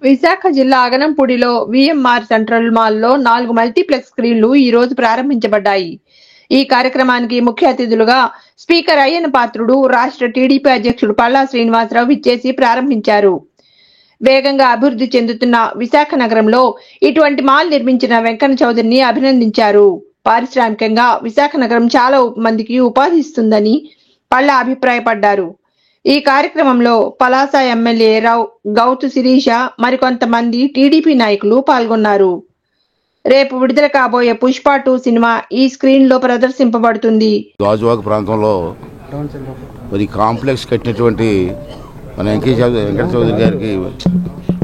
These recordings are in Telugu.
విశాఖ జిల్లా అగనంపూడిలో వీఎంఆర్ సెంట్రల్ మాల్లో 4 మల్టీప్లెక్స్ స్క్రీన్లు ఈ రోజు ప్రారంభించబడ్డాయి. ఈ కార్యక్రమానికి ముఖ్య అతిథులుగా స్పీకర్ అయ్యన్న పాత్రుడు, రాష్ట్ర టీడీపీ అధ్యక్షుడు పల్లా శ్రీనివాసరావు విచ్చేసి ప్రారంభించారు. వేగంగా అభివృద్ధి చెందుతున్న విశాఖ నగరంలో ఇటువంటి మాల్ నిర్మించిన వెంకన్న చౌదరిని అభినందించారు. పారిశ్రామికంగా విశాఖ నగరం చాలా మందికి ఉపాధి ఇస్తుందని పల్లా అభిప్రాయపడ్డారు. ఈ కార్యక్రమంలో పలాస ఎమ్మెల్యే గౌతు శిరీష, మరికొంతమంది టీడీపీ నాయకులు పాల్గొన్నారు. రేపు విడుదల కాబోయే పుష్ప 2 సినిమా ఈ స్క్రీన్ లో ప్రదర్శింపబడుతుంది. గాజువాక ప్రాంతంలో మరి కాంప్లెక్స్ కట్టినటువంటి మన వెంకట చౌదరి గారికి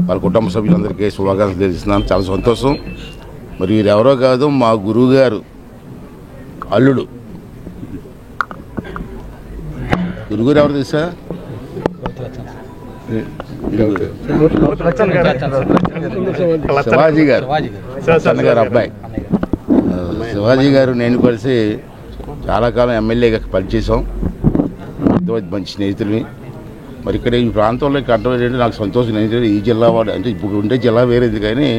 వాళ్ళ కుటుంబ సభ్యులందరికీ శుభాకాంక్షలు తెలుస్తున్నాను. చాలా సంతోషం. మరి వీరెవరో కాదు, మా గురువు గారు అల్లుడు. గురుగారు ఎవరు తెలుసా? శివాజీ గారు, సన్నగారు అబ్బాయి. శివాజీ గారు నేను కలిసి చాలా కాలం ఎమ్మెల్యేగా పనిచేసాం. మంచి స్నేహితులని. మరి ఇక్కడ ఈ ప్రాంతంలో కట్టడం నాకు సంతోషం. ఏంటంటే ఈ జిల్లా వాడు, అంటే ఇప్పుడు ఉండే జిల్లా వేరేది, కానీ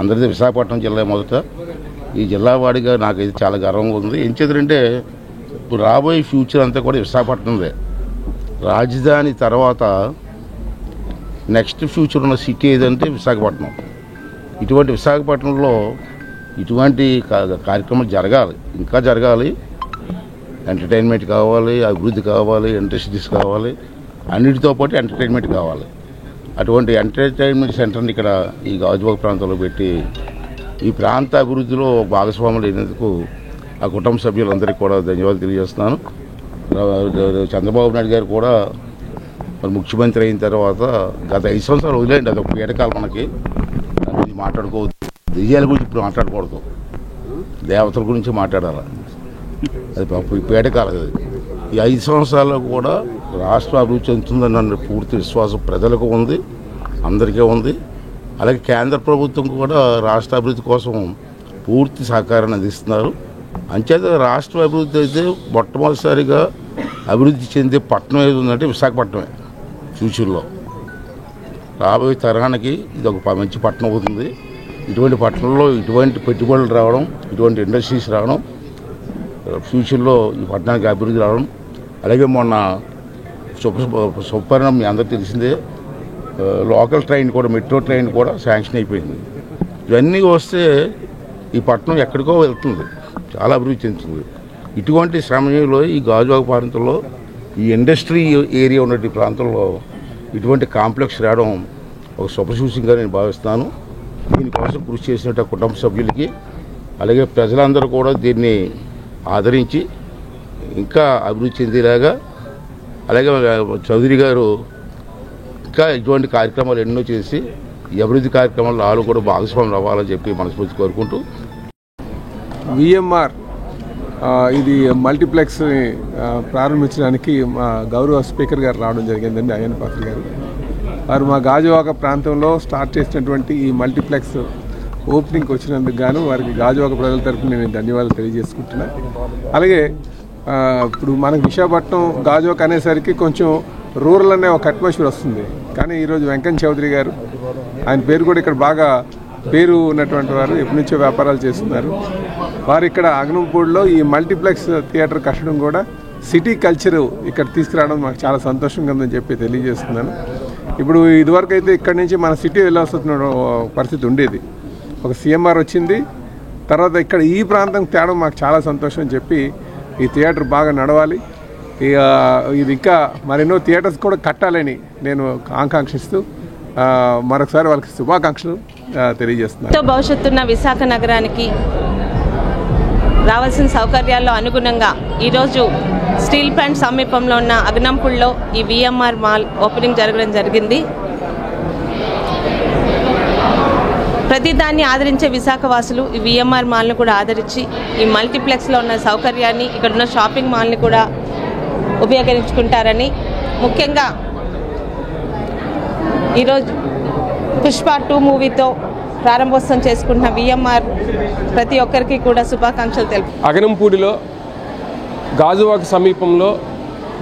అందరిది విశాఖపట్నం జిల్లా మొదట. ఈ జిల్లా వాడిగా నాకైతే చాలా గర్వంగా ఉంది. ఏం చేద్దంటే ఇప్పుడు రాబోయే ఫ్యూచర్ అంతా కూడా విశాఖపట్నందే. రాజధాని తర్వాత నెక్స్ట్ ఫ్యూచర్ ఉన్న సిటీ ఏదంటే విశాఖపట్నం. ఇటువంటి విశాఖపట్నంలో ఇటువంటి కార్యక్రమాలు జరగాలి, ఇంకా జరగాలి. ఎంటర్టైన్మెంట్ కావాలి, అభివృద్ధి కావాలి, ఇండస్ట్రీస్ కావాలి, అన్నిటితో పాటు ఎంటర్టైన్మెంట్ కావాలి. అటువంటి ఎంటర్టైన్మెంట్ సెంటర్ని ఇక్కడ ఈ గాజువాక ప్రాంతంలో పెట్టి ఈ ప్రాంత అభివృద్ధిలో భాగస్వాములు అయినందుకు ఆ కుటుంబ సభ్యులందరికీ కూడా ధన్యవాదాలు తెలియజేస్తున్నాను. చంద్రబాబు నాయుడు గారు కూడా మరి ముఖ్యమంత్రి అయిన తర్వాత గత 5 సంవత్సరాలు వదిలేండి, అదొక పీడకాలం. మనకి మాట్లాడుకోవద్దు, దెయ్యాల గురించి ఇప్పుడు మాట్లాడకూడదు, దేవతల గురించి మాట్లాడాలి. అది పీడకాలం. అది ఈ 5 సంవత్సరాల్లో కూడా రాష్ట్రం అభివృద్ధి చెందుతుందన్న పూర్తి విశ్వాసం ప్రజలకు ఉంది, అందరికీ ఉంది. అలాగే కేంద్ర ప్రభుత్వం కూడా రాష్ట్ర అభివృద్ధి కోసం పూర్తి సహకారాన్ని అందిస్తున్నారు. అంచేత రాష్ట్ర అభివృద్ధి అయితే మొట్టమొదటిసారిగా అభివృద్ధి చెందే పట్టణం ఏది ఉందంటే విశాఖపట్నమే. ఫ్యూచర్లో రాబోయే తరానికి ఇది ఒక మంచి పట్టణం అవుతుంది. ఇటువంటి పట్టణంలో ఇటువంటి పెట్టుబడులు రావడం, ఇటువంటి ఇండస్ట్రీస్ రావడం, ఫ్యూచర్లో ఈ పట్టణానికి అభివృద్ధి రావడం. అలాగే మొన్న సుపరిణామం మీ అందరూ తెలిసిందే, లోకల్ ట్రైన్ కూడా, మెట్రో ట్రైన్ కూడా శాంక్షన్ అయిపోయింది. ఇవన్నీ వస్తే ఈ పట్టణం ఎక్కడికో వెళ్తుంది, చాలా అభివృద్ధి చెందుతుంది. ఇటువంటి సమయంలో ఈ గాజువాక ప్రాంతంలో ఈ ఇండస్ట్రీ ఏరియా ఉన్న ప్రాంతంలో ఇటువంటి కాంప్లెక్స్ రావడం ఒక శుభసూచకంగా నేను భావిస్తున్నాను. దీనికోసం కృషి చేసినట్టు కుటుంబ సభ్యులకి, అలాగే ప్రజలందరూ కూడా దీన్ని ఆదరించి ఇంకా అభివృద్ధి చెందేలాగా, అలాగే చౌదరి గారు ఇంకా ఇటువంటి కార్యక్రమాలు ఎన్నో చేసి ఈ అభివృద్ధి కార్యక్రమాల్లో వాళ్ళు కూడా భాగస్వాములు అవ్వాలని చెప్పి మనస్ఫూర్తి కోరుకుంటూ, విఎంఆర్ ఇది మల్టీప్లెక్స్ ప్రారంభించడానికి మా గౌరవ స్పీకర్ గారు రావడం జరిగిందండి, అయ్యన్న పాత్రుడు గారు. వారు మా గాజువాక ప్రాంతంలో స్టార్ట్ చేసినటువంటి ఈ మల్టీప్లెక్స్ ఓపెనింగ్కి వచ్చినందుకు గాను వారికి గాజువాక ప్రజల తరఫున నేను ధన్యవాదాలు తెలియజేసుకుంటున్నాను. అలాగే ఇప్పుడు మనకు విశాఖపట్నం గాజువాక అనేసరికి కొంచెం రూరల్ అనే ఒక అట్మాస్ఫియర్ వస్తుంది. కానీ ఈరోజు వెంకన్న చౌదరి గారు, ఆయన పేరు కూడా ఇక్కడ బాగా పేరు ఉన్నటువంటి వారు, ఎప్పటి నుంచో వ్యాపారాలు చేస్తున్నారు. వారు ఇక్కడ అగనంపూడిలో ఈ మల్టీప్లెక్స్ థియేటర్ కట్టడం కూడా సిటీ కల్చర్ ఇక్కడ తీసుకురావడం మాకు చాలా సంతోషంగా ఉందని చెప్పి తెలియజేస్తున్నాను. ఇప్పుడు ఇదివరకు అయితే ఇక్కడ నుంచి మన సిటీ వెళ్ళాల్సిన పరిస్థితి ఉండేది. ఒక సిఎంఆర్ వచ్చింది, తర్వాత ఇక్కడ ఈ ప్రాంతం తేడం మాకు చాలా సంతోషం అని చెప్పి ఈ థియేటర్ బాగా నడవాలి, ఇది ఇంకా మరెన్నో థియేటర్స్ కూడా కట్టాలని నేను ఆకాంక్షిస్తూ మరొకసారి వాళ్ళకి శుభాకాంక్షలు తెలియజేస్తున్నాను. భవిష్యత్తున్న విశాఖ నగరానికి రావాల్సిన సౌకర్యాల్లో అనుగుణంగా ఈరోజు స్టీల్ ప్లాంట్ సమీపంలో ఉన్న అగనంపూడిలో ఈ విఎంఆర్ మాల్ ఓపెనింగ్ జరగడం జరిగింది. ప్రతిదాన్ని ఆదరించే విశాఖ వాసులు ఈ విఎంఆర్ మాల్ను కూడా ఆదరించి ఈ మల్టీప్లెక్స్లో ఉన్న సౌకర్యాన్ని, ఇక్కడున్న షాపింగ్ మాల్ని కూడా ఉపయోగించుకుంటారని, ముఖ్యంగా ఈరోజు పుష్ప 2 మూవీతో ప్రారంభోత్సవం చేసుకుంటున్న విఎంఆర్ ప్రతి ఒక్కరికి కూడా శుభాకాంక్షలు తెలుపు. అగనంపూడిలో గాజువాక సమీపంలో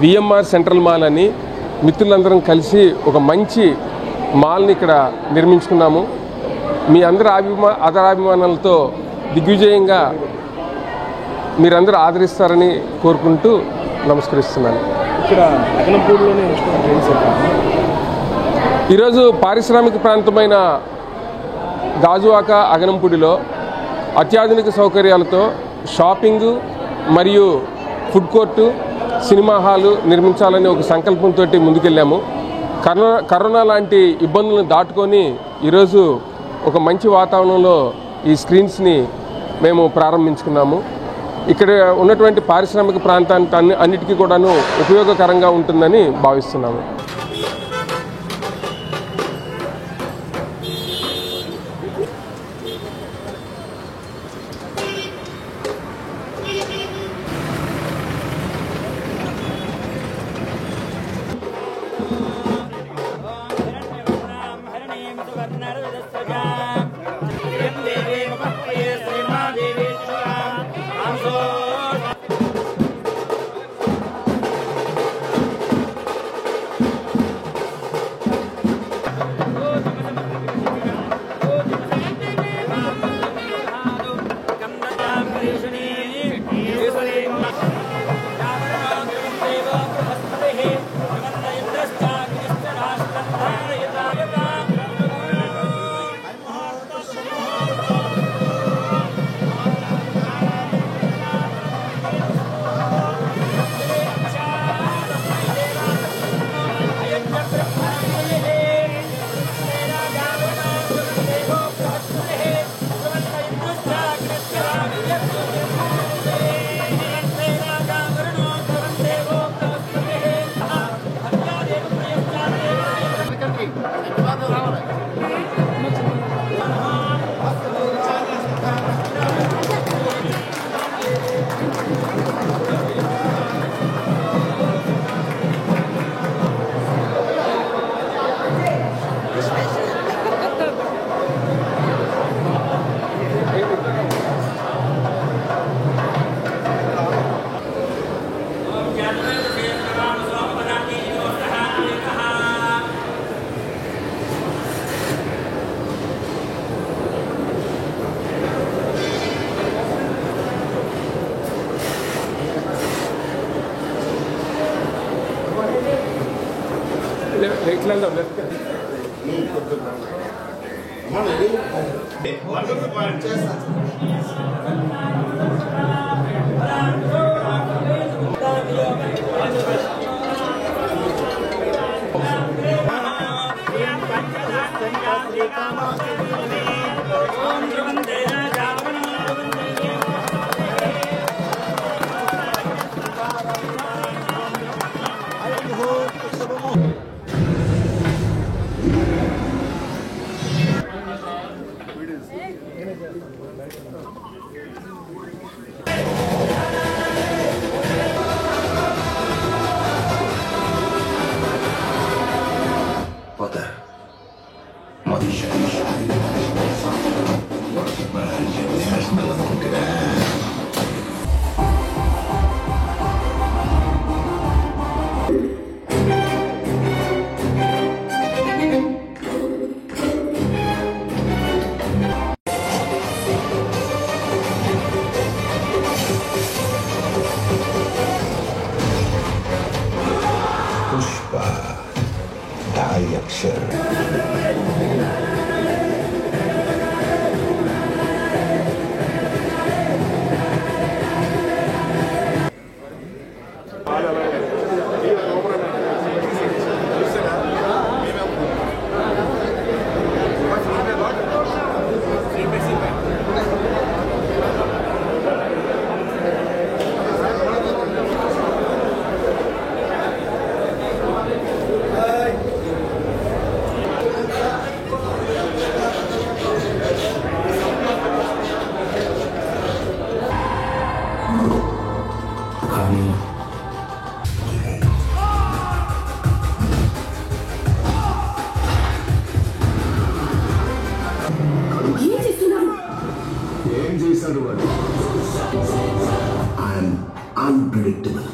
విఎంఆర్ సెంట్రల్ మాల్ అని మిత్రులందరం కలిసి ఒక మంచి మాల్ని ఇక్కడ నిర్మించుకున్నాము. మీ అందరి ఆదరాభిమానాలతో దిగ్విజయంగా మీరందరూ ఆదరిస్తారని కోరుకుంటూ నమస్కరిస్తున్నాను. ఇక్కడ అగనంపూడిలోనే ఈరోజు పారిశ్రామిక ప్రాంతమైన గాజువాక అగనంపూడిలో అత్యాధునిక సౌకర్యాలతో షాపింగు మరియు ఫుడ్ కోర్టు, సినిమా హాలు నిర్మించాలని ఒక సంకల్పంతో ముందుకెళ్ళాము. కరోనా లాంటి ఇబ్బందులను దాటుకొని ఈరోజు ఒక మంచి వాతావరణంలో ఈ స్క్రీన్స్ని మేము ప్రారంభించుకున్నాము. ఇక్కడ ఉన్నటువంటి పారిశ్రామిక ప్రాంతానికి అన్నిటికీ కూడాను ఉపయోగకరంగా ఉంటుందని భావిస్తున్నాము. Unpredictable.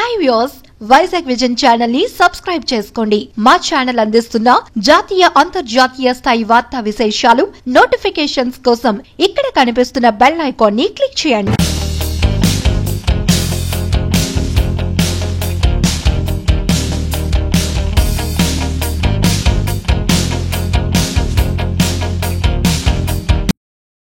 Hi viewers, Vizag vision channel ని సబ్స్క్రైబ్ చేసుకోండి. మా ఛానల్ అందిస్తున్న జాతీయ అంతర్జాతీయ స్థాయి వార్తా విశేషాలు నోటిఫికేషన్స్ కోసం ఇక్కడ కనిపిస్తున్న బెల్ ఐకాన్ ని క్లిక్ చేయండి.